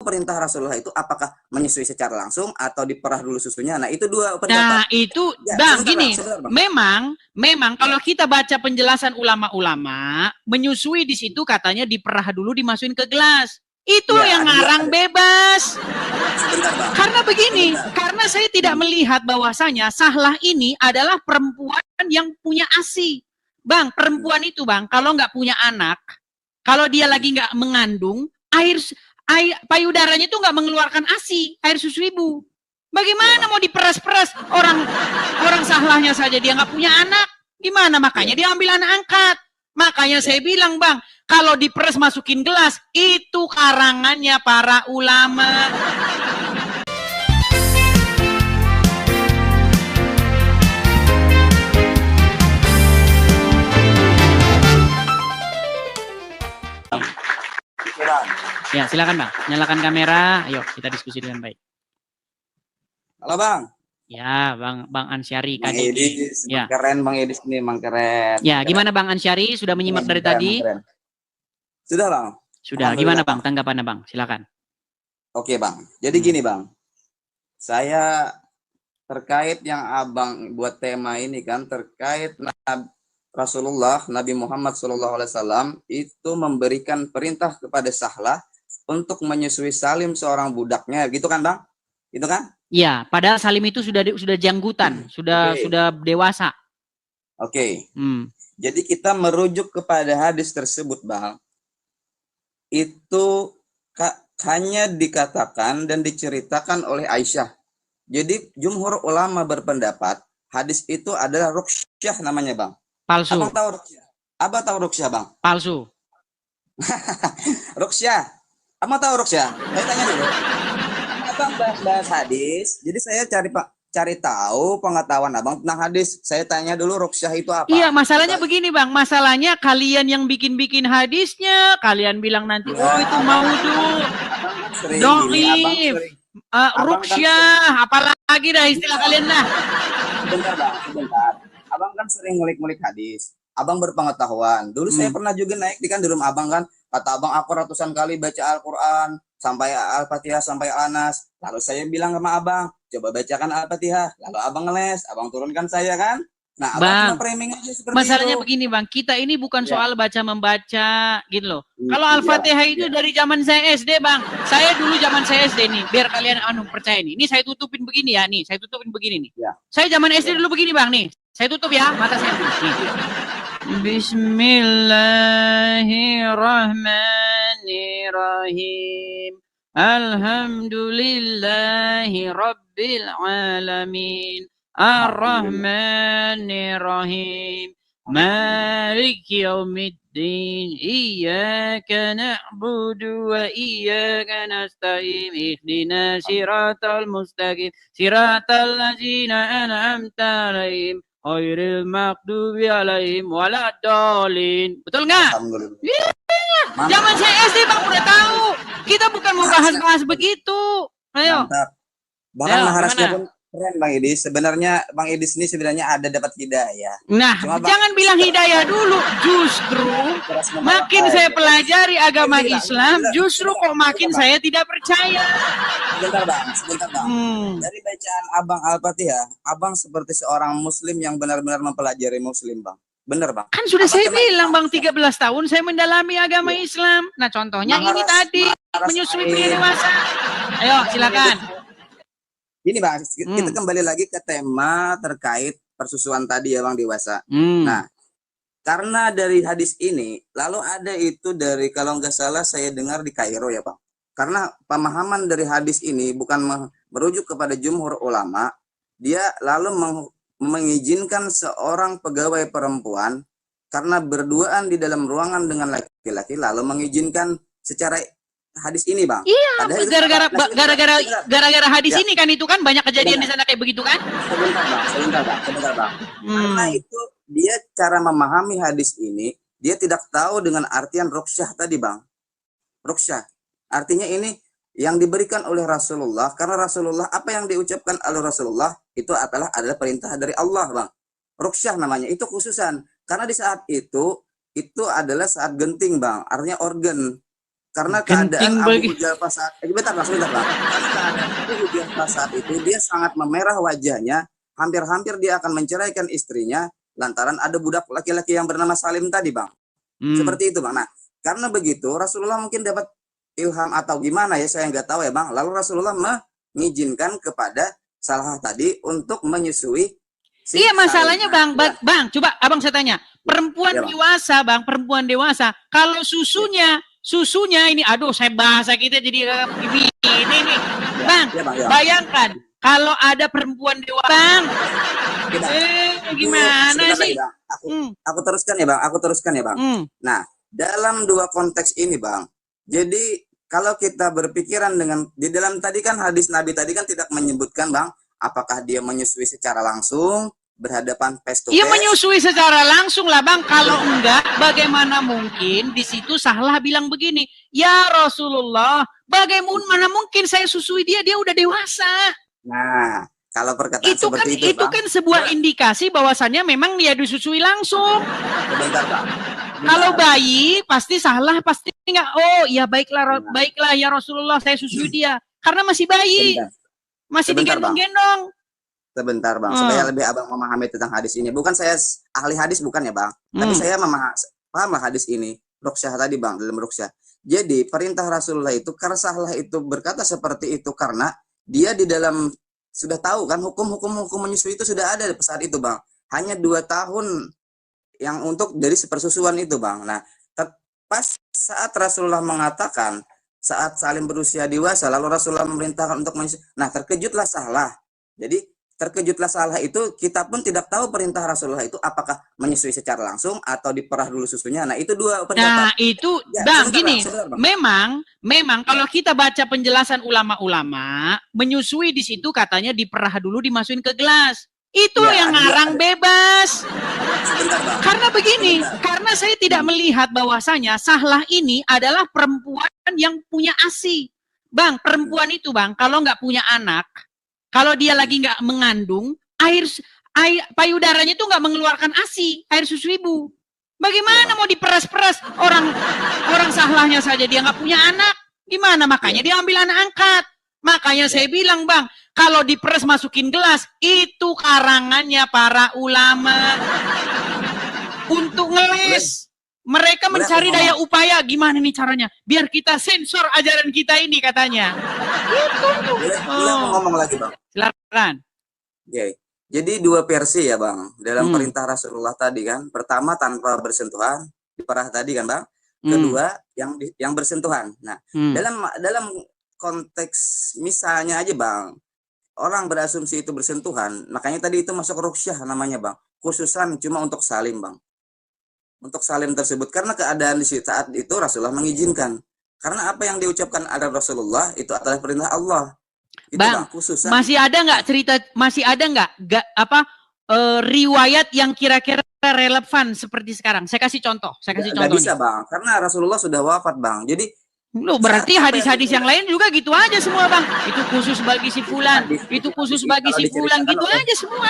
perintah Rasulullah itu apakah menyusui secara langsung atau diperah dulu susunya? Nah, itu dua pendapat. Nah, itu Ya, Bang, sebentar, gini, Bang. memang kalau kita baca penjelasan ulama-ulama, menyusui di situ katanya diperah dulu dimasukin ke gelas. Itu Ya, yang ngarang bebas. Sebentar, Bang. Karena begini, Sebentar. karena saya tidak melihat bahwasanya Sahlah ini adalah perempuan yang punya ASI. Bang, perempuan itu Bang, kalau nggak punya anak, kalau dia lagi nggak mengandung, air payudaranya itu nggak mengeluarkan ASI, air susu ibu. Bagaimana mau diperas-peras orang Sahlahnya saja dia nggak punya anak, gimana? Makanya dia ambil anak angkat. Makanya saya bilang Bang, kalau diperas masukin gelas itu karangannya para ulama. Ya, silakan Bang. Nyalakan kamera. Ayo kita diskusi dengan baik. Halo Bang. Ya, Bang Ansyari Bang Edis, ya. Keren Bang Edis nih, Bang keren. Ya, gimana Bang Ansyari? Sudah menyimak dari tadi? Keren. Sudah Bang. Sudah. Gimana Bang tanggapannya Bang? Silakan. Oke Bang. Jadi gini Bang. Saya terkait yang Abang buat tema ini kan terkait Rasulullah Nabi Muhammad SAW itu memberikan perintah kepada Sahlah untuk menyusui Salim seorang budaknya, gitu kan Bang? Gitu kan? Iya, padahal Salim itu sudah janggutan, sudah dewasa. Oke. Jadi kita merujuk kepada hadis tersebut Bang. Itu hanya dikatakan dan diceritakan oleh Aisyah. Jadi jumhur ulama berpendapat hadis itu adalah ruqsyah namanya Bang. Palsu. Abang tahu ruqsyah? Abang tahu ruqsyah Bang? Palsu. Ruqsyah. Abang tahu ruqsyah? Saya tanya dulu. Abang bahas hadis. Jadi saya cari tahu pengetahuan Abang tentang hadis. Saya tanya dulu ruqsyah itu apa? Iya, masalahnya begini Bang. Masalahnya kalian yang bikin hadisnya, kalian bilang nanti itu maudhu. Dhaif. Ruqsyah, apalagi dah istilah kalian lah. Sebentar Bang, sebentar. Abang kan sering ngulik-ngulik hadis. Abang berpengetahuan. Dulu saya pernah juga naik di rumah Abang kan. Kata Abang aku ratusan kali baca Al-Quran. Sampai Al-Fatihah, sampai Anas. Lalu saya bilang sama Abang, coba bacakan Al-Fatihah. Lalu Abang ngeles, Abang turunkan saya kan. Nah, Abang cuma framing aja seperti masalahnya itu. Begini Bang, kita ini bukan soal baca-membaca gitu loh. Kalau Al-Fatihah itu dari zaman saya SD Bang. Saya dulu zaman saya SD nih, biar kalian percaya nih. Ini saya tutupin begini ya, nih. Saya tutupin begini nih. Saya zaman SD dulu begini Bang, nih. Saya tutup ya, mata saya nih. Bismillahirrahmanirrahim. Alhamdulillahi Rabbil Alamin. Ar-Rahmanir-Rahim. Maliki yaumiddin. Iyyaka na'budu wa iyyaka nasta'in. Ihdina siratal mustaqim. Siratal ladzina an'amta 'alaihim ghairil maghdubi 'alaihim waladdallin. Betul enggak? Alhamdulillah. Zaman saya SD Bang udah tahu. Kita bukan mau bahas begitu. Ayo. Mantap. Bahkan maharasnya pun keren Bang Idis. Sebenarnya Bang Idis ini sebenarnya ada dapat hidayah. Nah, jangan bilang hidayah dulu. Justru makin saya pelajari agama Islam, justru kok makin saya tidak percaya. Sebentar Bang. Dari bacaan Abang Al-Fatihah, Abang seperti seorang muslim yang benar-benar mempelajari muslim Bang. Benar Bang. Kan sudah saya bilang Bang, 13 tahun saya mendalami agama Islam. Nah, contohnya ini tadi menyusui pria dewasa. Ayo, silakan. Gini Bang, kita kembali lagi ke tema terkait persusuan tadi ya Bang dewasa. Nah, karena dari hadis ini, lalu ada itu dari kalau nggak salah saya dengar di Kairo ya Bang. Karena pemahaman dari hadis ini bukan merujuk kepada jumhur ulama, dia lalu mengizinkan seorang pegawai perempuan karena berduaan di dalam ruangan dengan laki-laki, lalu mengizinkan secara hadis ini Bang. Iya, gara-gara hadis ini kan itu kan banyak kejadian di sana kayak begitu kan? Sebentar Bang. Karena itu dia cara memahami hadis ini, dia tidak tahu dengan artian ruqsyah tadi Bang. Ruqsyah artinya ini yang diberikan oleh Rasulullah, karena Rasulullah apa yang diucapkan oleh Rasulullah itu adalah perintah dari Allah Bang. Ruqsyah namanya, itu khususan karena di saat itu adalah saat genting Bang, artinya organ. karena keadaan Abu Hudzaifah saat bentar Bang. Karena keadaan Abu Hudzaifah saat itu dia sangat memerah wajahnya, hampir-hampir dia akan menceraikan istrinya lantaran ada budak laki-laki yang bernama Salim tadi, Bang. Seperti itu, Bang. Nah, karena begitu Rasulullah mungkin dapat ilham atau gimana ya, saya nggak tahu ya, Bang. Lalu Rasulullah mengizinkan kepada Salah tadi untuk menyusui. Iya, masalahnya Bang, coba Abang saya tanya, perempuan dewasa, Bang, perempuan dewasa, kalau susunya ini, aduh saya bahasa kita jadi ini nih, Bang, bayangkan kalau ada perempuan dewasa, Bang, gimana sih? Aku teruskan ya, Bang. Nah, dalam dua konteks ini, Bang, jadi kalau kita berpikiran di dalam tadi kan hadis Nabi tadi kan tidak menyebutkan, Bang, apakah dia menyusui secara langsung berhadapan face to face. Iya, menyusui secara langsung lah, Bang. Kalau enggak, bagaimana mungkin di situ Sahlah bilang begini, ya Rasulullah, bagaimana mungkin saya susui dia udah dewasa. Nah, kalau perkataan seperti itu kan sebuah indikasi bahwasannya memang dia disusui langsung. Bentar, Bang. Kalau bayi pasti Sahlah pasti enggak, oh ya baiklah ya Rasulullah, saya susui dia karena masih bayi. Masih digendong-gendong. Sebentar, Bang, supaya lebih Abang memahami tentang hadis ini. Bukan saya ahli hadis, bukan ya, Bang. Tapi saya paham hadis ini. Ruqsyah tadi, Bang, dalam Ruqsyah. Jadi perintah Rasulullah itu, karena Sahlah itu berkata seperti itu karena dia di dalam sudah tahu kan hukum menyusui itu sudah ada saat itu, Bang. Hanya 2 tahun yang untuk dari persusuan itu, Bang. Nah, pas saat Rasulullah mengatakan saat Salim berusia dewasa, lalu Rasulullah memerintahkan untuk menyusui. Nah, terkejutlah Sahlah. Jadi terkejutlah Sahlah itu, kita pun tidak tahu perintah Rasulullah itu apakah menyusui secara langsung atau diperah dulu susunya. Nah, itu dua pendapat. Nah, itu ya, Bang, gini, Bang. Memang kalau kita baca penjelasan ulama-ulama, menyusui di situ katanya diperah dulu dimasukin ke gelas. Itu yang ngarang bebas. Karena begini, karena saya tidak melihat bahwasanya Sahlah ini adalah perempuan yang punya ASI. Bang, perempuan itu, Bang, kalau nggak punya anak, kalau dia lagi nggak mengandung, air payudaranya itu nggak mengeluarkan ASI, air susu ibu. Bagaimana mau diperas-peras? Orang Sahlahnya saja dia nggak punya anak, gimana? Makanya dia ambil anak angkat. Makanya saya bilang, Bang, kalau diperas masukin gelas, itu karangannya para ulama untuk ngeles. Mereka mencari daya upaya, gimana nih caranya? Biar kita sensor ajaran kita ini katanya. Gitu. Ngomong lagi, Bang. Silakan. Oke. Jadi 2 versi ya, Bang. Dalam perintah Rasulullah tadi kan. Pertama tanpa bersentuhan, diperah tadi kan, Bang. Kedua yang bersentuhan. Nah, dalam konteks misalnya aja, Bang, orang berasumsi itu bersentuhan, makanya tadi itu masuk ruqsyah namanya, Bang. Khususan cuma untuk Salim, Bang. Untuk Salim tersebut karena keadaan di saat itu Rasulullah mengizinkan. Karena apa yang diucapkan ada Rasulullah itu adalah perintah Allah. Itu, Bang, khususan. masih ada nggak riwayat yang kira-kira relevan seperti sekarang? Saya kasih contoh. Nggak bisa, Bang, karena Rasulullah sudah wafat, Bang. Jadi berarti hadis-hadis yang lain juga gitu aja semua, Bang. Itu khusus bagi si fulan, itu khusus bagi si fulan, gitu aja semua.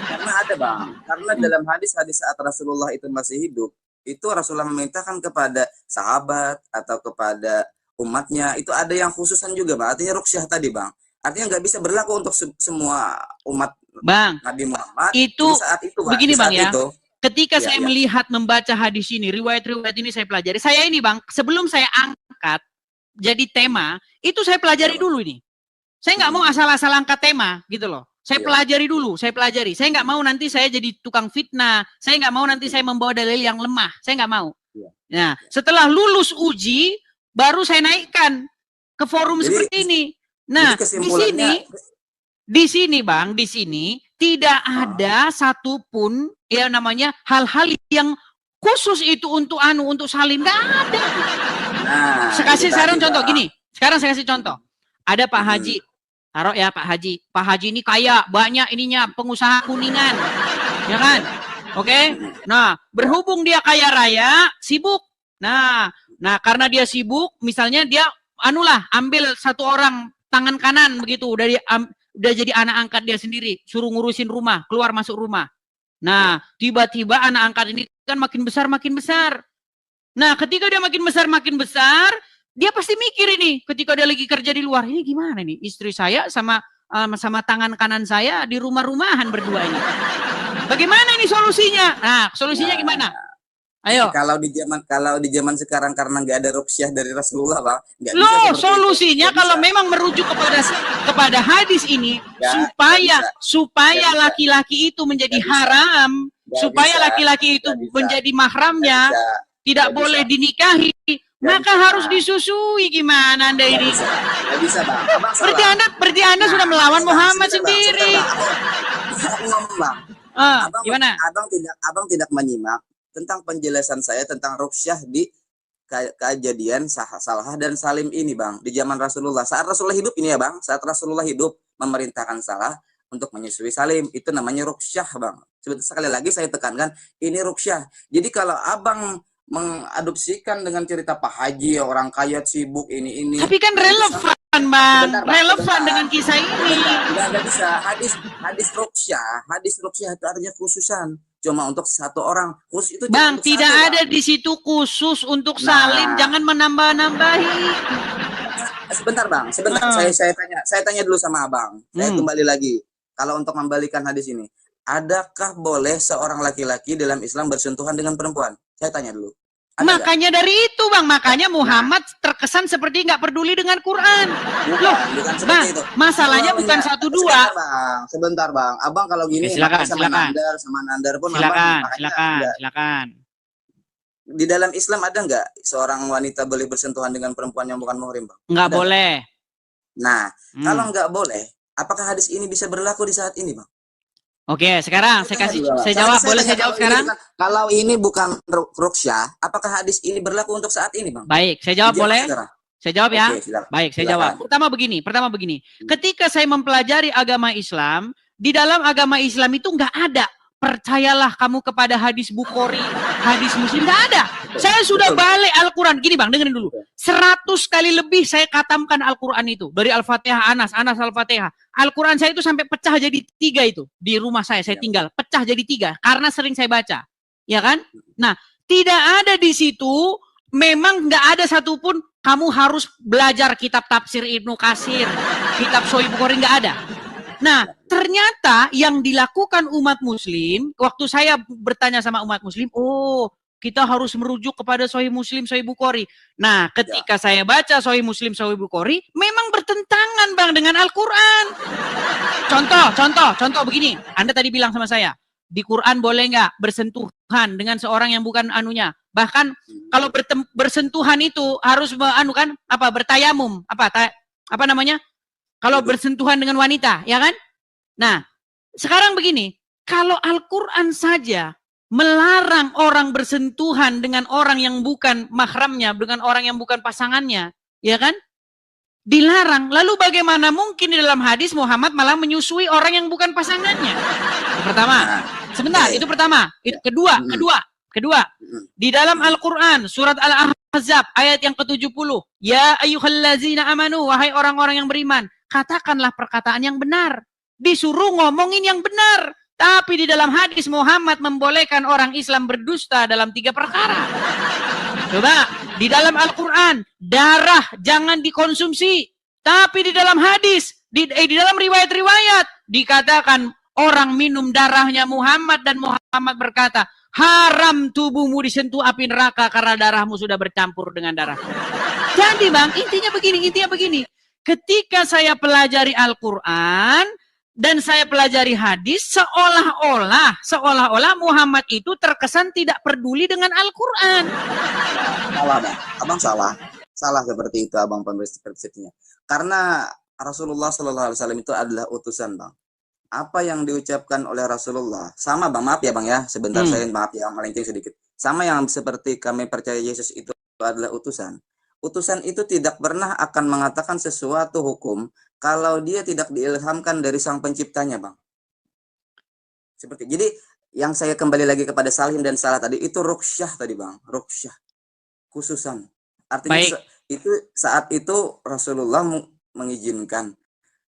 Karena ada, Bang. Karena dalam hadis-hadis saat Rasulullah itu masih hidup, itu Rasulullah memerintahkan kepada sahabat atau kepada umatnya, itu ada yang khususan juga, Bang. Artinya ruqsyah tadi, Bang. Artinya nggak bisa berlaku untuk semua umat, Bang. Nabi Muhammad. Itu saat itu, Bang. Begini, Bang, ya. Ketika saya ya. melihat membaca hadis ini, riwayat-riwayat ini saya pelajari. Saya ini, Bang, sebelum saya angkat jadi tema, itu saya pelajari dulu ini. Saya nggak mau asal-asal angkat tema, gitu loh. Saya pelajari dulu, saya pelajari. Saya nggak mau nanti saya jadi tukang fitnah. Saya nggak mau nanti saya membawa dalil yang lemah. Saya nggak mau. Nah, setelah lulus uji, baru saya naikkan ke forum seperti ini. Nah, di sini, Bang, di sini tidak ada satupun ya namanya hal-hal yang khusus itu untuk Salim, nggak ada. Nah, saya kasih sekarang contoh gini. Sekarang saya kasih contoh. Ada Pak Haji. Taruh ya Pak Haji. Pak Haji ini kaya, banyak ininya, pengusaha Kuningan. Ya kan? Oke? Nah, berhubung dia kaya raya, sibuk. Nah, karena dia sibuk, misalnya dia ambil satu orang tangan kanan begitu, udah jadi anak angkat dia sendiri, suruh ngurusin rumah, keluar masuk rumah. Nah, tiba-tiba anak angkat ini kan makin besar. Nah, ketika dia makin besar, dia pasti mikir ini. Ketika dia lagi kerja di luar, ini gimana nih? Istri saya sama tangan kanan saya di rumah-rumahan berdua ini. Bagaimana ini solusinya? Nah, solusinya gimana? Ayo. Kalau di zaman sekarang karena nggak ada ruqyah dari Rasulullah, Bang. Loh, solusinya kalau memang merujuk kepada hadis ini, supaya laki-laki itu menjadi haram, supaya laki-laki itu menjadi mahramnya, tidak boleh dinikahi, maka harus disusui. Gimana Anda ini? Nggak bisa, Bang. Berarti Anda sudah melawan Muhammad sendiri. Gimana? Abang tidak menyimak tentang penjelasan saya tentang ruqyah di kejadian Salah dan Salim ini, Bang, di zaman Rasulullah. Saat Rasulullah hidup ini ya, Bang, saat Rasulullah hidup memerintahkan Salah untuk menyusui Salim, itu namanya ruqyah, Bang. Sekali lagi saya tekankan, ini ruqyah. Jadi kalau Abang mengadopsikan dengan cerita Pak Haji, orang kaya sibuk ini. Tapi kan relevan, Bang. Relevan dengan kisah ini. Enggak bisa. Hadis ruqyah itu artinya khususan. Cuma untuk satu orang. Khusus itu Bang, tidak ada di situ khusus untuk Salim. Jangan menambah-nambahi. Sebentar, Bang. Saya tanya dulu sama Abang. Saya kembali lagi. Kalau untuk membalikan hadis ini, adakah boleh seorang laki-laki dalam Islam bersentuhan dengan perempuan? Saya tanya dulu. Makanya dari itu, Bang, makanya Muhammad terkesan seperti nggak peduli dengan Quran. Loh, Bang, masalahnya bukan 1-2. Sebentar, Bang. Abang kalau gini silakan. sama Nandar pun silakan. Di dalam Islam ada nggak seorang wanita boleh bersentuhan dengan perempuan yang bukan muhrim, Bang? Nggak boleh. Nah, kalau nggak boleh, apakah hadis ini bisa berlaku di saat ini, Bang? Oke, sekarang saya jawab. Boleh saya jawab sekarang? Kalau ini bukan ruqyah, apakah hadis ini berlaku untuk saat ini, Bang? Baik, saya jawab boleh? Saya jawab ya. Baik, saya jawab. Pertama begini. Ketika saya mempelajari agama Islam, di dalam agama Islam itu nggak ada percayalah kamu kepada hadis Bukhari, hadis Muslim, nggak ada. Saya sudah balik Al-Quran. Gini, Bang, dengerin dulu. 100 kali lebih saya katamkan Al-Quran itu. Dari Al-Fatihah, Anas Al-Fatihah. Al-Quran saya itu sampai pecah jadi 3 itu. Di rumah saya tinggal. Pecah jadi 3. Karena sering saya baca. Ya kan? Nah, tidak ada di situ, memang nggak ada satupun kamu harus belajar kitab tafsir Ibnu Katsir, kitab Sahih Bukhari, nggak ada. Nah, ternyata yang dilakukan umat muslim, waktu saya bertanya sama umat muslim, oh, kita harus merujuk kepada Sahih Muslim, Sahih Bukhari. Nah, ketika saya baca Sahih Muslim, Sahih Bukhari, memang bertentangan, Bang, dengan Al-Quran. Contoh begini. Anda tadi bilang sama saya, di Quran boleh nggak bersentuhan dengan seorang yang bukan anunya? Bahkan kalau bersentuhan itu harus bertayamum, apa namanya? Kalau bersentuhan dengan wanita, ya kan? Nah, sekarang begini, kalau Al-Quran saja melarang orang bersentuhan dengan orang yang bukan mahramnya, dengan orang yang bukan pasangannya, ya kan? Dilarang. Lalu bagaimana mungkin di dalam hadis Muhammad malah menyusui orang yang bukan pasangannya? Pertama. Sebentar, itu pertama. Itu kedua. Di dalam Al-Quran, surat Al-Ahzab, ayat yang ke-70. Ya ayyuhallazina amanu, wahai orang-orang yang beriman, katakanlah perkataan yang benar. Disuruh ngomongin yang benar. Tapi di dalam hadis Muhammad membolehkan orang Islam berdusta dalam 3 perkara. Coba, di dalam Al-Quran, darah jangan dikonsumsi. Tapi di dalam hadis, di dalam riwayat-riwayat, dikatakan orang minum darahnya Muhammad dan Muhammad berkata, haram tubuhmu disentuh api neraka karena darahmu sudah bercampur dengan darah. Jadi, Bang, intinya begini. Ketika saya pelajari Al-Quran dan saya pelajari hadis, seolah-olah Muhammad itu terkesan tidak peduli dengan Al-Quran. Salah, Bang. Abang salah. Salah seperti itu, Abang, persepsinya. Karena Rasulullah SAW itu adalah utusan, Bang. Apa yang diucapkan oleh Rasulullah sama, Bang, maaf ya, Bang, ya, sebentar saya maaf ya, melenceng sedikit. Sama yang seperti kami percaya Yesus itu adalah utusan. Utusan itu tidak pernah akan mengatakan sesuatu hukum kalau dia tidak diilhamkan dari sang penciptanya, Bang. Jadi yang saya kembali lagi kepada Salim dan Salah tadi itu ruqyah tadi, Bang. Ruqyah. Khususan. Artinya itu saat itu Rasulullah mengizinkan.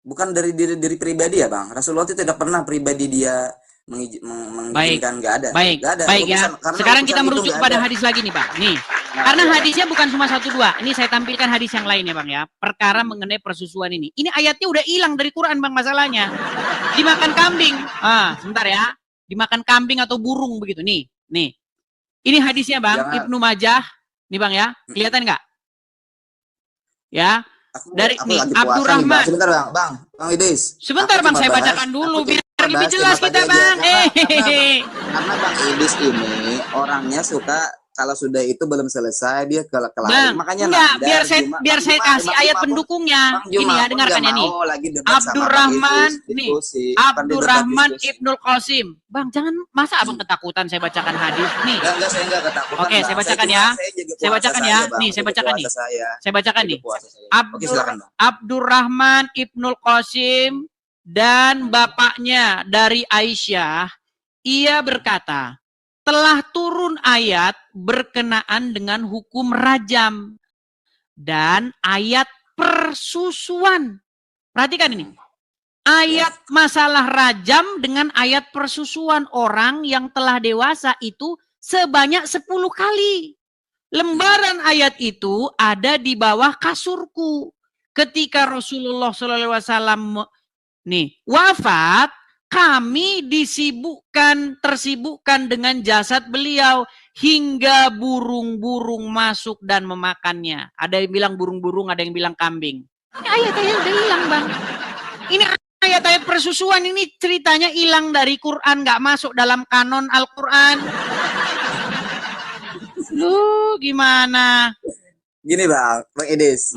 Bukan dari diri pribadi ya, Bang. Rasulullah itu tidak pernah pribadi dia mengizinkan, nggak ada. Baik ya. Sekarang kita merujuk pada hadis lagi nih, Pak. Nih. Karena hadisnya bukan cuma 1-2. Ini saya tampilkan hadis yang lain ya Bang ya. Perkara mengenai persusuan ini. Ini ayatnya udah hilang dari Quran Bang masalahnya. Dimakan kambing. Sebentar ya. Dimakan kambing atau burung begitu. Nih. Ini hadisnya Bang. Jangan. Ibnu Majah. Nih Bang ya. Kelihatan nggak? Ya. Dari nih Abdurrahman. Sebentar Bang Idris. Sebentar Bang, saya bacakan dulu biar lebih jelas kita Bang. Karena Bang Idris ini orangnya suka kalau sudah itu belum selesai dia Bang, makanya enggak, biar saya kasih ayat pendukungnya. Ini ya, dengarkan ya nih. Abdurrahman Ibnul Qasim. Bang, jangan masa Abang ketakutan saya bacakan hadis nih. Enggak, saya enggak ketakutan. Oke, saya bacakan ya. Saya bacakan ya. Nih, saya bacakan nih. Saya bacakan nih. Abdurrahman Ibnul Qasim dan bapaknya dari Aisyah, ia berkata, telah turun ayat berkenaan dengan hukum rajam dan ayat persusuan. Perhatikan ini. Ayat masalah rajam dengan ayat persusuan orang yang telah dewasa itu sebanyak 10 kali. Lembaran ayat itu ada di bawah kasurku. Ketika Rasulullah SAW wafat, kami tersibukkan dengan jasad beliau hingga burung-burung masuk dan memakannya. Ada yang bilang burung-burung, ada yang bilang kambing. Ini ayat-ayat udah hilang Bang. Ini ayat-ayat persusuan ini ceritanya hilang dari Quran, nggak masuk dalam kanon Al-Quran. Lu gimana? Gini Bang Idris.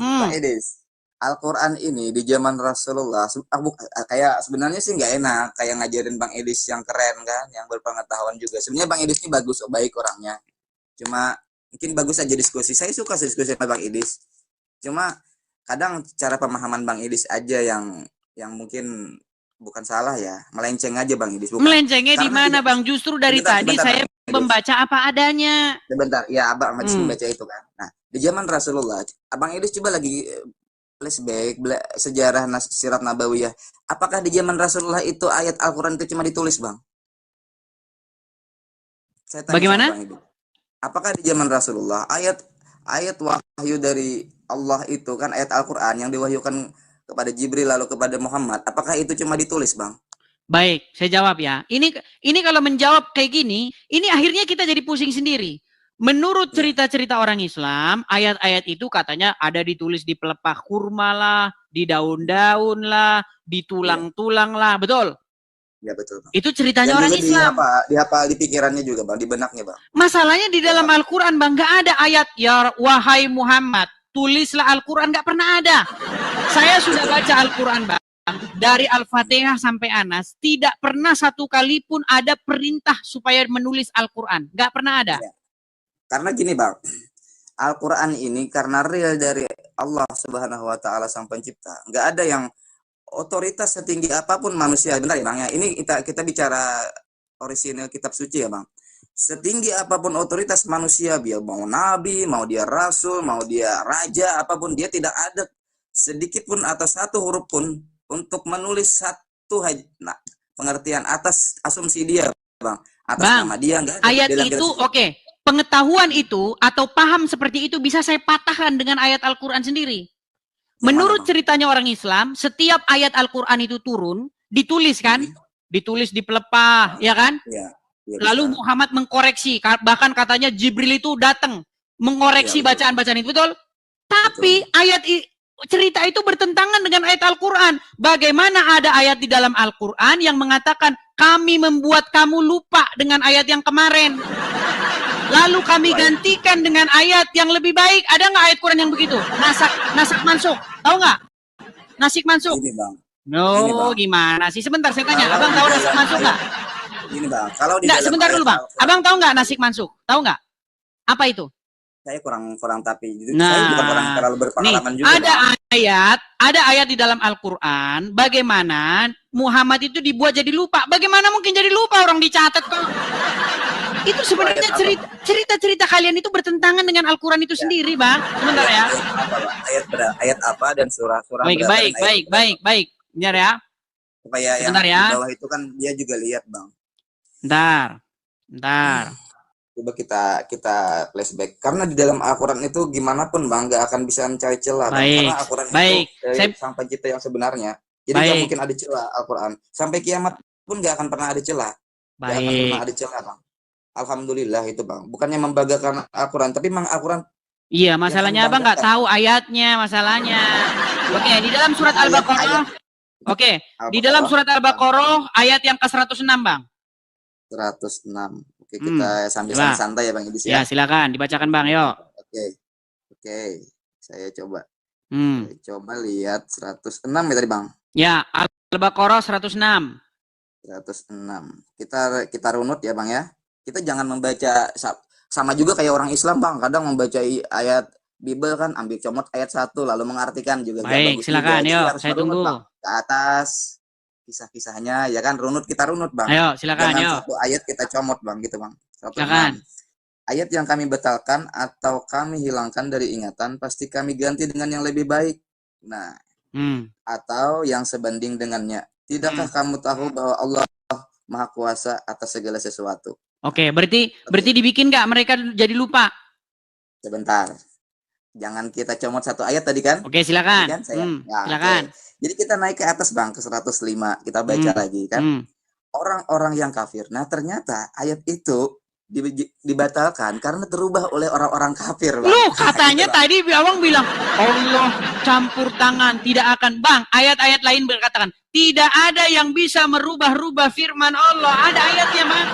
Al-Quran ini di zaman Rasulullah kayak sebenarnya sih nggak enak kayak ngajarin Bang Idris yang keren kan, yang berpengetahuan juga. Sebenarnya Bang Idris ini bagus, baik orangnya. Cuma mungkin bagus aja diskusi. Saya suka diskusi sama Bang Idris. Cuma kadang cara pemahaman Bang Idris aja yang mungkin bukan salah ya, melenceng aja Bang Idris. Melencengnya di mana Bang? Justru dari tadi saya membaca apa adanya. Sebentar, ya Abang membaca itu kan. Nah, di zaman Rasulullah, Abang Idris coba lagi flashback sejarah sirat nabawiyah. Apakah di zaman Rasulullah itu ayat Al-Quran itu cuma ditulis Bang? Saya tanya bagaimana? Apakah di zaman Rasulullah ayat wahyu dari Allah itu kan ayat Al-Quran yang diwahyukan kepada Jibril lalu kepada Muhammad, apakah itu cuma ditulis Bang? Baik, saya jawab ya. Ini kalau menjawab kayak gini, ini akhirnya kita jadi pusing sendiri. Menurut cerita-cerita orang Islam, ayat-ayat itu katanya ada ditulis di pelepah kurma lah, di daun-daun lah, di tulang-tulang lah, betul? Ya betul Bang. Itu ceritanya orang Islam. Dihafal di pikirannya juga Bang, di benaknya Bang. Masalahnya di dalam Al-Quran Bang, nggak ada ayat, ya wahai Muhammad, tulislah Al-Quran, nggak pernah ada. Saya sudah baca Al-Quran Bang. Dari Al-Fatihah sampai Anas, tidak pernah satu kali pun ada perintah supaya menulis Al-Quran. Nggak pernah ada. Ya. Karena gini Bang, Al-Quran ini karena real dari Allah Subhanahu Wa Taala Sang Pencipta, nggak ada yang otoritas setinggi apapun manusia. Bentar ya Bang ya, ini kita bicara orisinal kitab suci ya Bang. Setinggi apapun otoritas manusia, dia mau nabi, mau dia rasul, mau dia raja, apapun, dia tidak ada sedikit pun atau satu huruf pun untuk menulis satu pengertian atas asumsi dia Bang, atas Bang, nama dia enggak. Ayat itu oke. Pengetahuan itu atau paham seperti itu bisa saya patahkan dengan ayat Al-Quran sendiri. Menurut ceritanya orang Islam, setiap ayat Al-Quran itu turun, ditulis kan? Ditulis di pelepah, ya kan? Ya, lalu Muhammad mengkoreksi, bahkan katanya Jibril itu datang mengoreksi bacaan-bacaan itu, betul? Tapi ayat cerita itu bertentangan dengan ayat Al-Quran. Bagaimana ada ayat di dalam Al-Quran yang mengatakan kami membuat kamu lupa dengan ayat yang kemarin, lalu kami gantikan dengan ayat yang lebih baik? Ada nggak ayat Quran yang begitu? Nasak mansuk, tahu nggak? Nasik mansuk? Ini Bang. No, ini Bang. Gimana sih? Sebentar saya tanya, Abang tahu nasik mansuk nggak? Ini Bang, kalau di sebentar dulu Bang. Abang tahu nggak nasik mansuk? Tahu nggak? Apa itu? Saya kurang tapi saya bukan orang terlalu berpengalaman juga. Ada ayat di dalam Al-Quran bagaimana Muhammad itu dibuat jadi lupa. Bagaimana mungkin jadi lupa, orang dicatat kok. Itu sebenarnya cerita-cerita kalian itu bertentangan dengan Al-Quran itu sendiri Bang. Sebentar ya. Ayat apa dan surah-surah. Baik. Bentar ya. Supaya yang di bawah itu kan dia juga lihat Bang. Bentar. Coba kita flashback. Karena di dalam Al-Quran itu gimana pun Bang, nggak akan bisa mencari celah Bang. Baik, Karena Al-Quran itu baik. dari sang pencipta yang sebenarnya. Jadi nggak mungkin ada celah Al-Quran. Sampai kiamat pun nggak akan pernah ada celah. Nggak akan pernah ada celah Bang. Alhamdulillah itu Bang. Bukannya membanggakan Al-Quran, tapi memang Al-Quran. Iya, masalahnya Abang nggak tahu ayatnya, masalahnya. Oke, di dalam surat Al-Baqarah. Oke, di dalam surat Al-Baqarah ayat yang ke-106 Bang. 106. Oke, kita sambil santai ya Bang Idis ya. Ya, silakan dibacakan Bang, yuk. Oke. Saya coba. Saya coba lihat 106 ya tadi Bang. Ya, Al-Baqarah 106. 106. Kita runut ya Bang ya. Kita jangan membaca sama juga kayak orang Islam Bang. Kadang membaca ayat Bible kan ambil comot ayat 1 lalu mengartikan juga. Baik, silakan yuk. Saya tunggu. Bang. Ke atas kisah-kisahnya ya kan, kita runut Bang. Ayo silakan. Jangan satu ayat kita comot Bang gitu Bang. Silakan. Ayat yang kami batalkan atau kami hilangkan dari ingatan pasti kami ganti dengan yang lebih baik. Nah, atau yang sebanding dengannya. Tidakkah kamu tahu bahwa Allah Maha Kuasa atas segala sesuatu? Oke, berarti dibikin nggak mereka jadi lupa? Sebentar. Jangan kita comot satu ayat tadi kan? Oke, silakan. Kan, silakan. Okay. Jadi kita naik ke atas Bang, ke 105. Kita baca lagi kan. Orang-orang yang kafir. Nah, ternyata ayat itu dibatalkan karena terubah oleh orang-orang kafir Bang. Loh, katanya tadi Abang bilang Allah campur tangan, tidak akan Bang. Ayat-ayat lain berkatakan tidak ada yang bisa merubah-rubah firman Allah. Ada ayatnya Bang.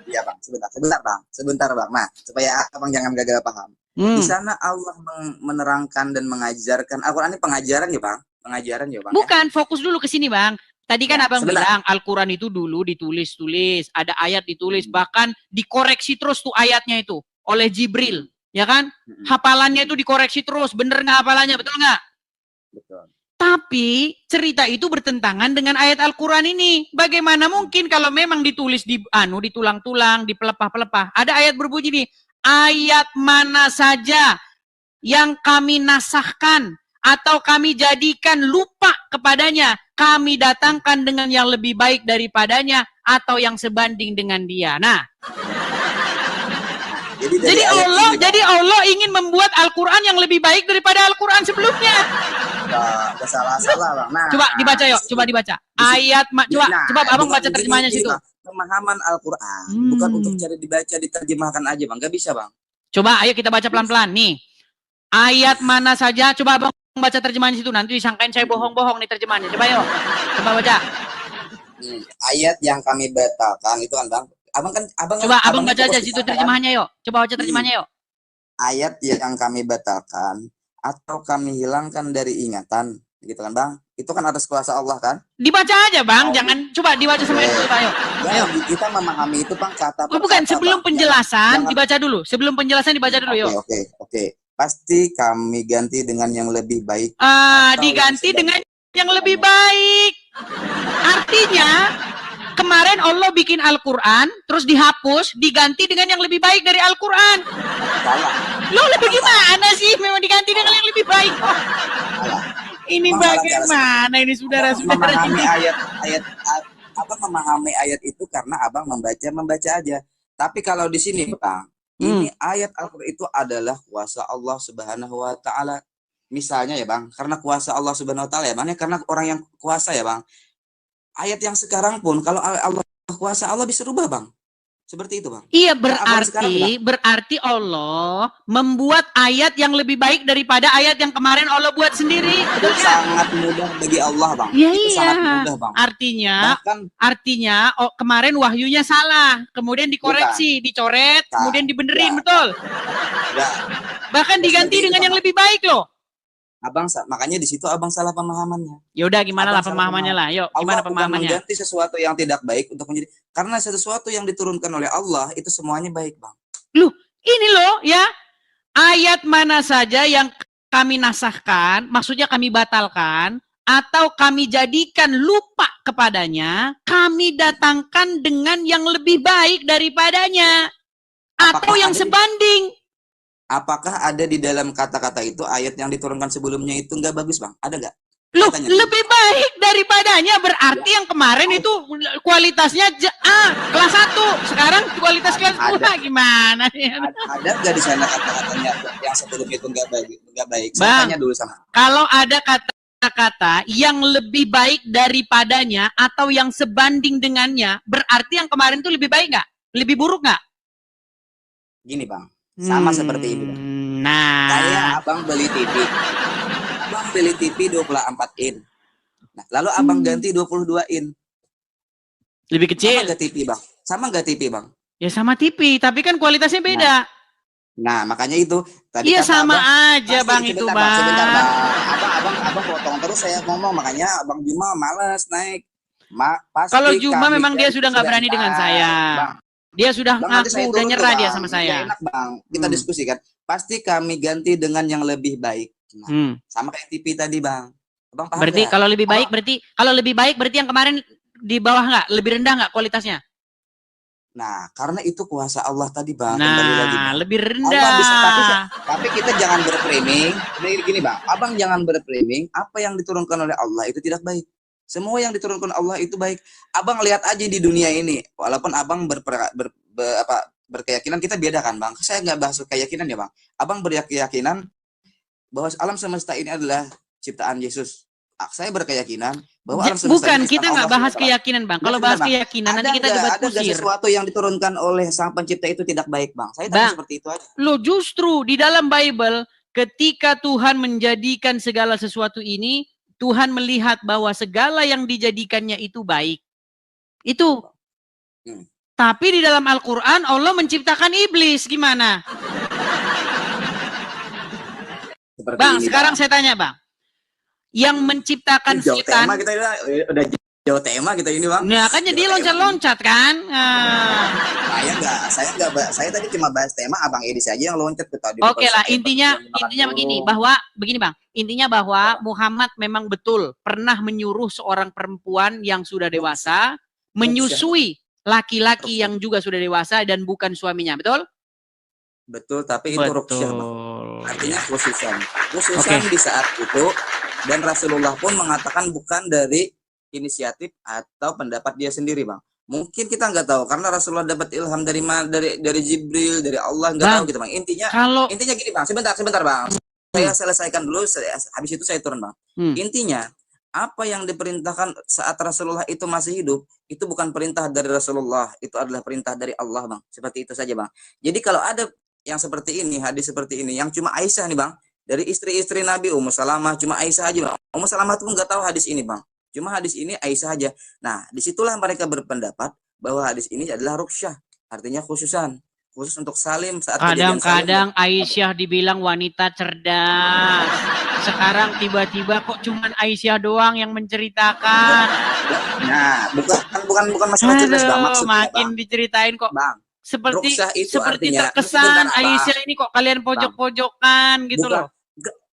Ya Bang, sebentar Bang. Nah, supaya Abang jangan gagal paham. Di sana Allah menerangkan dan mengajarkan. Al-Quran ini pengajaran ya Bang? Pengajaran ya Bang? Bukan, fokus dulu ke sini Bang. Tadi kan Abang bilang Al-Quran itu dulu ditulis-tulis, ada ayat ditulis, bahkan dikoreksi terus tuh ayatnya itu oleh Jibril, ya kan? Hafalannya itu dikoreksi terus, bener nggak hafalannya, betul nggak? Betul. Tapi cerita itu bertentangan dengan ayat Al-Quran ini. Bagaimana mungkin kalau memang ditulis ditulang-tulang, dipelepah-pelepah. Ada ayat berbunyi nih, ayat mana saja yang kami nasahkan atau kami jadikan lupa kepadanya, kami datangkan dengan yang lebih baik daripadanya atau yang sebanding dengan dia. Nah, jadi Allah ingin membuat Al-Quran yang lebih baik daripada Al-Quran sebelumnya. Salah Bang. Nah, coba dibaca yuk, coba dibaca. Coba Abang baca terjemahannya situ. Pemahaman Al-Quran bukan untuk cari dibaca, diterjemahkan aja Bang. Gak bisa Bang. Coba ayo kita baca pelan-pelan nih. Ayat mana saja, coba Abang baca terjemahan situ, nanti disangkain saya bohong-bohong nih terjemahannya. Coba yuk, coba baca. Ayat yang kami batalkan itu kan Bang. Abang baca aja situ terjemahannya yuk. Coba baca terjemahannya yuk. Ayat yang kami batalkan atau kami hilangkan dari ingatan, gitu kan Bang? Itu kan atas kuasa Allah kan? Dibaca aja Bang, jangan coba dibaca sama itu ayo. Ayo. Kita memahami itu Bang kata. Bukan, sebelum penjelasan dibaca dulu. Sebelum penjelasan dibaca dulu yuk. Oke. Pasti kami ganti dengan yang lebih baik. Diganti dengan yang lebih baik. Artinya kemarin Allah bikin Al-Quran, terus dihapus, diganti dengan yang lebih baik dari Al-Quran. Lo lebih gimana sih? Memang diganti dengan yang lebih baik. Ini bagaimana ini saudara-saudara? Memahami ayat, Abang memahami ayat itu karena Abang membaca aja. Tapi kalau di sini Bang, ini ayat Al-Quran itu adalah kuasa Allah Subhanahu wa Ta'ala. Misalnya ya Bang, karena kuasa Allah Subhanahu wa Ta'ala ya Bang, karena orang yang kuasa ya Bang. Ayat yang sekarang pun kalau Allah kuasa, Allah bisa rubah Bang. Seperti itu Bang. Iya, berarti Allah membuat ayat yang lebih baik daripada ayat yang kemarin Allah buat sendiri. Itu sangat mudah bagi Allah Bang. Ya, itu sangat mudah Bang. Artinya kemarin wahyunya salah, kemudian dikoreksi, dicoret, kemudian dibenerin, betul? Bahkan diganti dengan yang lebih baik loh. Makanya di situ Abang salah pemahamannya. Ya udah, gimana lah pemahamannya lah. Yuk, gimana pemahamannya? Allah mengganti sesuatu yang tidak baik untuk menjadi, karena sesuatu yang diturunkan oleh Allah itu semuanya baik Bang. Loh, ini loh ya. Ayat mana saja yang kami nasahkan, maksudnya kami batalkan atau kami jadikan lupa kepadanya, kami datangkan dengan yang lebih baik daripadanya atau yang sebanding. Apakah ada di dalam kata-kata itu ayat yang diturunkan sebelumnya itu nggak bagus Bang? Ada nggak? Loh, lebih baik daripadanya berarti yang kemarin itu kualitasnya kelas 1, sekarang kualitas kelas 2 gimana? Ada nggak di sana kata-katanya yang sebelum itu nggak baik? Bang, tanya dulu sama. Kalau ada kata-kata yang lebih baik daripadanya atau yang sebanding dengannya, berarti yang kemarin itu lebih baik nggak? Lebih buruk nggak? Gini bang, sama seperti ini bang. Nah, kayak abang beli TV. Abang beli TV 24 in. Nah, lalu abang ganti 22 in. Lebih kecil. Sama nggak TV bang? Sama nggak TV bang? Ya sama TV, tapi kan kualitasnya beda. Nah makanya itu tadi iya kata sama abang, aja bang itu bang. Sebentar bang. Abang potong terus saya ngomong, makanya abang Juma malas naik. Kalau Juma memang dia sudah nggak berani dengan saya. Bang, dia sudah ngaku, udah nyerah dia sama saya. Enak bang, kita diskusikan. Pasti kami ganti dengan yang lebih baik. Nah, sama kayak TV tadi bang. Abang paham berarti kalau lebih baik berarti yang kemarin di bawah nggak, lebih rendah nggak kualitasnya? Nah, karena itu kuasa Allah tadi bang. Nah, kembali lagi bang. Lebih rendah. Allah bisa, tapi kita jangan berframing. Gini bang, abang jangan berframing. Apa yang diturunkan oleh Allah itu tidak baik. Semua yang diturunkan Allah itu baik. Abang lihat aja di dunia ini. Walaupun abang berkeyakinan, kita bedakan bang. Saya nggak bahas keyakinan ya bang. Abang berkeyakinan bahwa alam semesta ini adalah ciptaan Yesus. Saya berkeyakinan bahwa alam semesta bukan, kita nggak bahas keyakinan bang. Kalau bahas keyakinan nanti kita debat kusir. Ada sesuatu yang diturunkan oleh sang pencipta itu tidak baik bang. Saya tanya seperti itu aja. Lo justru di dalam Bible ketika Tuhan menjadikan segala sesuatu ini, Tuhan melihat bahwa segala yang dijadikannya itu baik. Itu. Tapi di dalam Al-Quran Allah menciptakan iblis. Gimana? Bang, sekarang saya tanya bang. Yang menciptakan setan. Kita udah jauh tema kita ini bang. Nah kan jadi loncat-loncat kan. Saya tadi cuma bahas tema, abang Edi saja yang loncat ke tadi. Oke lah, intinya begini, bang. Intinya bahwa Muhammad memang betul pernah menyuruh seorang perempuan yang sudah dewasa menyusui laki-laki yang juga sudah dewasa dan bukan suaminya, betul? Betul, tapi itu ruqyah bang. Artinya khususan di saat itu. Dan Rasulullah pun mengatakan bukan dari inisiatif atau pendapat dia sendiri bang. Mungkin kita nggak tahu karena Rasulullah dapat ilham dari Jibril, dari Allah, nggak tahu gitu bang. Intinya gini bang, sebentar bang. Saya selesaikan dulu, habis itu saya turun bang. Intinya apa yang diperintahkan saat Rasulullah itu masih hidup itu bukan perintah dari Rasulullah, itu adalah perintah dari Allah bang. Seperti itu saja bang. Jadi kalau ada yang seperti ini, hadis seperti ini, yang cuma Aisyah nih bang, dari istri-istri Nabi, Ummu Salamah, cuma Aisyah aja bang. Ummu Salamah tuh nggak tahu hadis ini bang. Cuma hadis ini Aisyah aja. Nah, disitulah mereka berpendapat bahwa hadis ini adalah ruqyah. Artinya khusus untuk Salim saat kadang-kadang Aisyah dibilang wanita cerdas. Sekarang tiba-tiba kok cuma Aisyah doang yang menceritakan. Nah, bukan masalah cerdas bang. Maksudnya makin bang, diceritain kok. Bang, seperti terkesan Aisyah ini kok kalian pojok-pojokan gitu loh.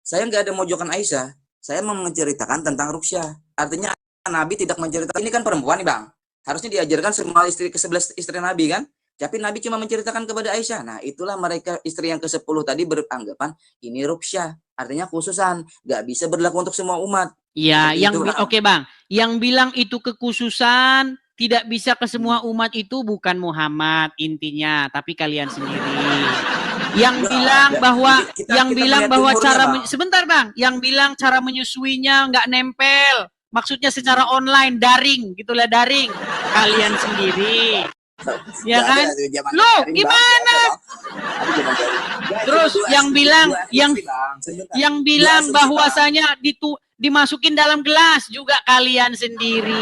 Saya nggak ada mojokan Aisyah. Saya mau menceritakan tentang ruqyah. Artinya Nabi tidak menceritakan. Ini kan perempuan nih bang. Harusnya diajarkan semua ke-11 istri Nabi kan. Tapi Nabi cuma menceritakan kepada Aisyah. Nah itulah mereka istri yang ke-10 tadi beranggapan ini ruqyah. Artinya khususan. Nggak bisa berlaku untuk semua umat. Ya, oke bang. Yang bilang itu kekhususan tidak bisa ke semua umat itu bukan Muhammad intinya, tapi kalian sendiri. Yang bilang bahwa sebentar bang, yang bilang cara menyusuinya nggak nempel, maksudnya secara online, daring, gitulah daring. Kalian sendiri, ya kan? Loh, gimana? Terus yang bilang bahwasanya dimasukin dalam gelas juga kalian sendiri.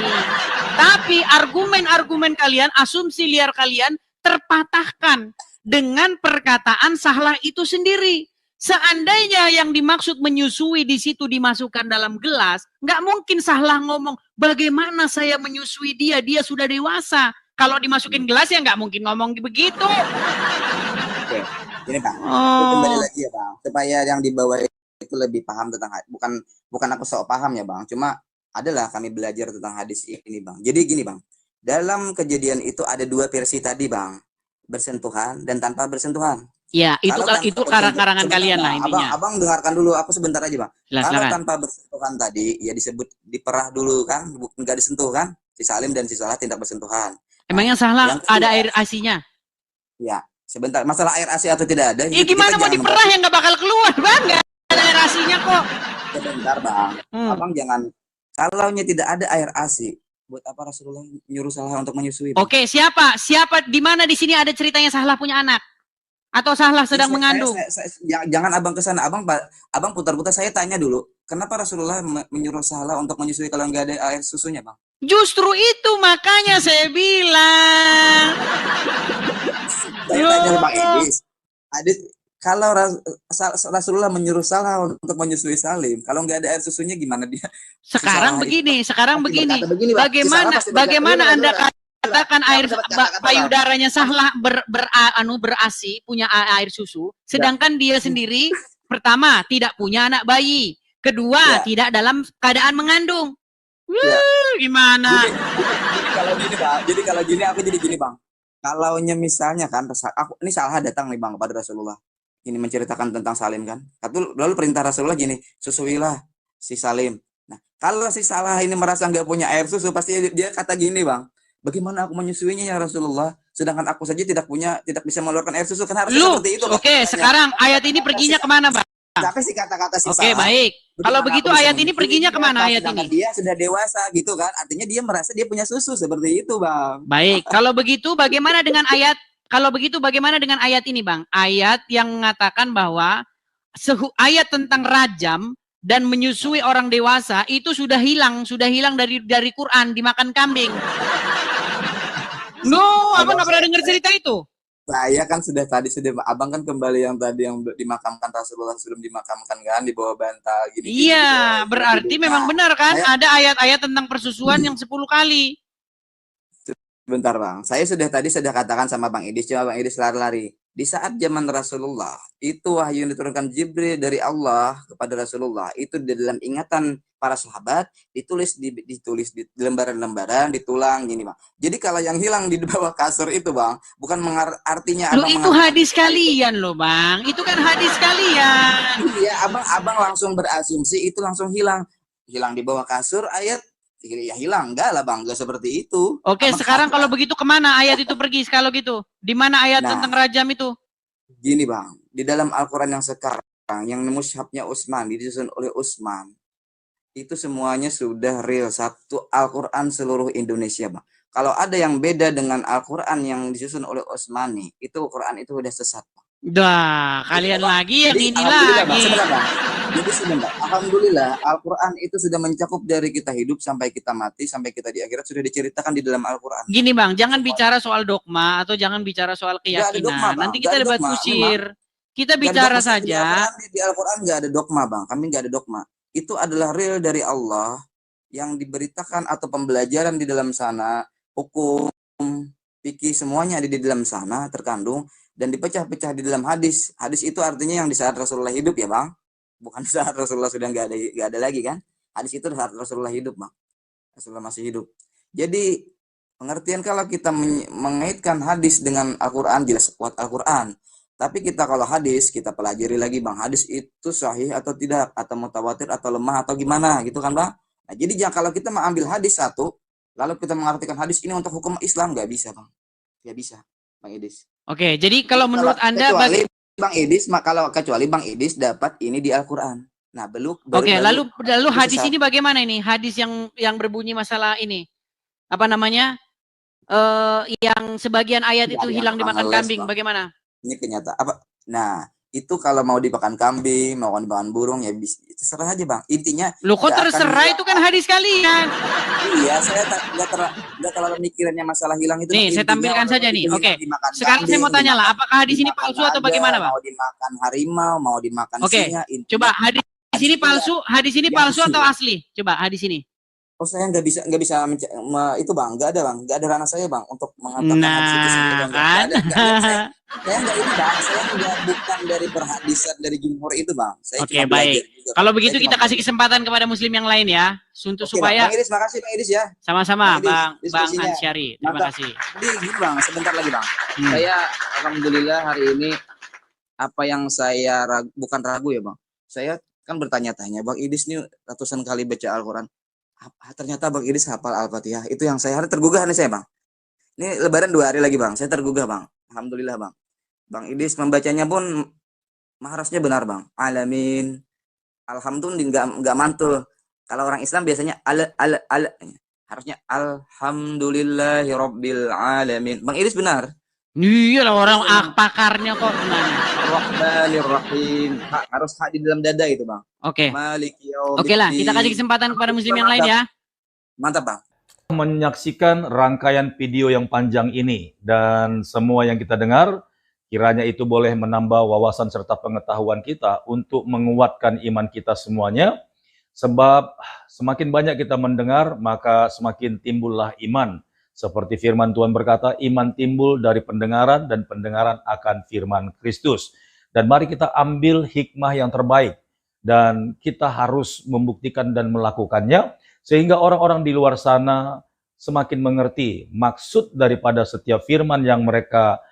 Tapi argumen kalian, asumsi liar kalian terpatahkan dengan perkataan Sahlah itu sendiri. Seandainya yang dimaksud menyusui di situ dimasukkan dalam gelas, nggak mungkin Sahlah ngomong bagaimana saya menyusui dia sudah dewasa. Kalau dimasukin gelas ya nggak mungkin ngomong begitu. Oke, ini bang, kembali lagi ya bang, supaya yang di bawah itu lebih paham tentang bukan aku sok paham ya bang, cuma adalah kami belajar tentang hadis ini bang. Jadi gini bang, dalam kejadian itu ada dua versi tadi bang, bersentuhan dan tanpa bersentuhan. Ya, Kalau tanpa itu bersentuh, karangan sebentar kalian lah bang, intinya. abang dengarkan dulu, aku sebentar aja bang. Kalau Silakan. tanpa bersentuhan tadi, ya disebut diperah dulu kan, nggak disentuh kan? Si Salim dan si Salah tidak bersentuhan. Nah, Emangnya Sahlah yang ada kedua, air asinya? ya sebentar, masalah air asi atau tidak ada, Ya itu kita gimana mau jangan diperah membahas. yang nggak bakal keluar, Bang? Nggak ada air asinya kok. Sebentar bang, abang jangan, kalaunya tidak ada air asi, buat apa Rasulullah nyuruh Salah untuk menyusui bang? Oke, siapa di mana di sini ada ceritanya Sahlah punya anak atau Sahlah sedang mengandung? Jangan abang ke sana, abang putar-putar. Saya tanya dulu, kenapa Rasulullah menyuruh Salah untuk menyusui kalau nggak ada air susunya bang? Justru itu makanya saya bilang. Saya tanya bang Idris, kalau Rasulullah menyuruh Salah untuk menyusui Salim, kalau nggak ada air susunya gimana dia? Sekarang begini, bagaimana Anda katakan air payudaranya Sahlah berasi, punya air susu, sedangkan dia sendiri pertama tidak punya anak bayi, kedua tidak dalam keadaan mengandung. Gimana? Jadi kalau gini aku jadi gini bang. Kalaunya misalnya kan, aku ini Salah datang nih bang kepada Rasulullah. Ini menceritakan tentang Salim kan. Lalu perintah Rasulullah gini, susuilah si Salim. Nah, kalau si Salah ini merasa nggak punya air susu, pasti dia kata gini bang, bagaimana aku menyusuinya ya Rasulullah, sedangkan aku saja tidak bisa mengeluarkan air susu, kan harusnya seperti itu. Oke, sekarang ayat ini perginya kemana bang? Tapi si kata-kata si Oke, baik. Kalau begitu ayat ini perginya kemana ayat ini? Dia sudah dewasa gitu kan, artinya dia merasa dia punya susu, seperti itu bang. Baik, kalau begitu bagaimana dengan ayat? Kalau begitu bagaimana dengan ayat ini bang? Ayat yang mengatakan bahwa ayat tentang rajam dan menyusui orang dewasa itu sudah hilang dari Quran, dimakan kambing. No, abang nggak pernah dengar cerita itu. Saya kan sudah abang kan kembali yang tadi yang dimakamkan Rasulullah sebelum dimakamkan kan di bawah bantal gini. Iya, berarti memang benar kan ada ayat-ayat tentang persusuan yang 10 kali. Bentar bang, saya sudah katakan sama Bang Idis, cuma Bang Idis lari-lari. Di saat zaman Rasulullah, itu wahyu yang diturunkan Jibril dari Allah kepada Rasulullah, itu di dalam ingatan para sahabat, ditulis di lembaran-lembaran, ditulang gini bang. Jadi kalau yang hilang di bawah kasur itu bang, bukan artinya abang itu hadis kalian loh bang, itu kan hadis kalian. Iya, abang langsung berasumsi itu langsung hilang di bawah kasur ayat. Ya hilang, enggak lah bang, enggak seperti itu. Oke, sekarang kalau begitu kemana ayat itu pergi kalau gitu? Di mana ayat tentang rajam itu? Gini bang, di dalam Al-Quran yang sekarang, yang mushafnya Utsman, disusun oleh Utsman, itu semuanya sudah real, satu Al-Quran seluruh Indonesia bang. Kalau ada yang beda dengan Al-Quran yang disusun oleh Utsmani, itu Quran itu udah sesat bang. Dah, kalian lagi yang ini lagi. Jadi sebentar, alhamdulillah Al-Quran itu sudah mencakup dari kita hidup sampai kita mati, sampai kita di akhirat sudah diceritakan di dalam Al-Quran. Gini bang, jangan bicara soal dogma atau jangan bicara soal keyakinan. Dogma, nanti kita debat kusir. Kita bicara saja. Di Al-Quran nggak ada dogma bang, kami nggak ada dogma. Itu adalah real dari Allah yang diberitakan atau pembelajaran di dalam sana, hukum, fikih semuanya ada di dalam sana terkandung dan dipecah-pecah di dalam hadis. Hadis itu artinya yang di saat Rasulullah hidup ya bang, bukan saat Rasulullah sudah nggak ada lagi kan. Hadis itu saat Rasulullah hidup bang, Rasulullah masih hidup. Jadi pengertian kalau kita mengaitkan hadis dengan Al-Quran, jelas kuat Al-Quran. Tapi kita kalau hadis, kita pelajari lagi bang, hadis itu sahih atau tidak, atau mutawatir atau lemah atau gimana gitu kan bang. Nah, jadi kalau kita mengambil hadis satu, lalu kita mengartikan hadis ini untuk hukum Islam, nggak bisa bang, nggak bisa bang Idis. Oke, jadi kalau menurut Anda Bang Idis, kecuali Bang Idis dapat ini di Al-Quran. Nah, Oke, lalu hadis ini bagaimana ini? Hadis yang berbunyi masalah ini. Apa namanya? Yang sebagian ayat itu hilang dimakan kambing, bagaimana? Ini kenyataan apa? Nah, itu kalau mau dimakan kambing, mau dimakan burung ya bisa, terserah aja bang. Intinya. Lu kok terserah, itu kan hadis kalian. Iya, saya nggak terlalu mikirannya masalah hilang itu. Nih, saya tampilkan saja nih. Oke. Sekarang saya mau tanya lah, apakah hadis ini palsu atau bagaimana bang? Mau dimakan harimau, mau dimakan singa. Coba hadis ini palsu, atau asli? Coba hadis ini. Oh, saya nggak bisa itu bang, nggak ada ranah saya bang untuk mengatakan hadis itu kan? Saya nggak ini bang, saya bukan dari perhadisan dari jumhur itu bang. Oke, baik. Kalau begitu kita kasih kesempatan kepada muslim yang lain ya, supaya. Bang Idis, makasih Bang Idis ya. Sama-sama Bang Ansyari, terima kasih. Jadi gini bang, sebentar lagi bang. Saya alhamdulillah hari ini apa yang saya bukan ragu ya Bang. Saya kan bertanya-tanya, Bang Idis nih ratusan kali baca Al-Quran. Ternyata Bang Idis hafal Al-Fatihah. Itu yang saya tergugah nih saya Bang. Ini Lebaran 2 hari lagi Bang. Saya tergugah Bang. Alhamdulillah Bang. Bang Idis membacanya pun maharasnya benar Bang. Alamin. Alhamdulillah nggak mantul. Kalau orang Islam biasanya harusnya alhamdulillahirabbil alamin. Bang Idis benar. Iya lah orang pakarnya kok gimana? Rahmanirrahim. Harus hak di dalam dada itu Bang. Oke. Maliki Oke lah, kita kasih kesempatan kepada muslim yang lain ya. Mantap Bang. Menyaksikan rangkaian video yang panjang ini dan semua yang kita dengar, kiranya itu boleh menambah wawasan serta pengetahuan kita untuk menguatkan iman kita semuanya. Sebab semakin banyak kita mendengar, maka semakin timbullah iman. Seperti firman Tuhan berkata, iman timbul dari pendengaran dan pendengaran akan firman Kristus. Dan mari kita ambil hikmah yang terbaik. Dan kita harus membuktikan dan melakukannya. Sehingga orang-orang di luar sana semakin mengerti maksud daripada setiap firman yang mereka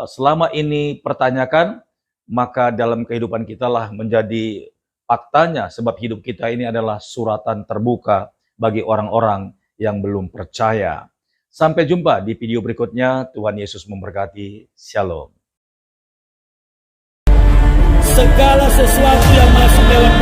selama ini pertanyakan. Maka dalam kehidupan kita lah menjadi faktanya. Sebab hidup kita ini adalah suratan terbuka bagi orang-orang yang belum percaya. Sampai jumpa di video berikutnya. Tuhan Yesus memberkati. Shalom. Segala sesuatu yang masuk lewat